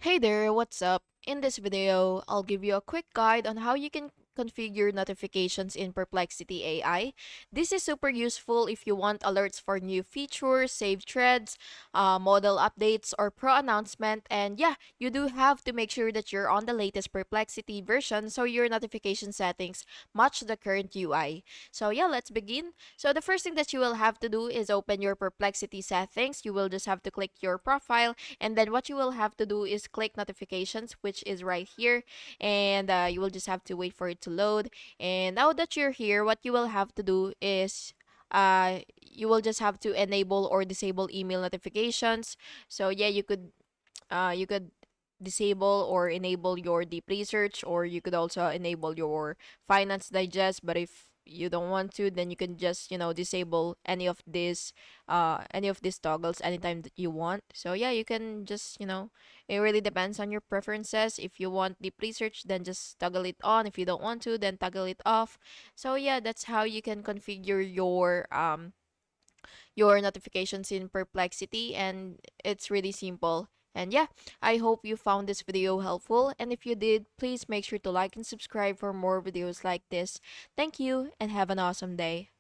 Hey there, what's up? In this video, I'll give you a quick guide on how you can configure notifications in Perplexity AI. This is super useful if you want alerts for new features, saved threads, model updates, or pro announcement. And yeah, you do have to make sure that you're on the latest Perplexity version so your notification settings match the current UI. So yeah, let's begin. So the first thing that you will have to do is open your Perplexity settings. You will just have to click your profile, and then what you will have to do is click notifications, which is right here, and you will just have to wait for it to load. And now that you're here, what you will have to do is you will just have to enable or disable email notifications. So yeah, you could disable or enable your deep research, or you could also enable your finance digest. But if you don't want to, then you can just disable any of these toggles anytime that you want. So yeah, you can just it really depends on your preferences. If you want deep research, then just toggle it on. If you don't want to, then toggle it off. So yeah, that's how you can configure your notifications in Perplexity, and it's really simple. And yeah, I hope you found this video helpful, and if you did, please make sure to like and subscribe for more videos like this. Thank you, and have an awesome day.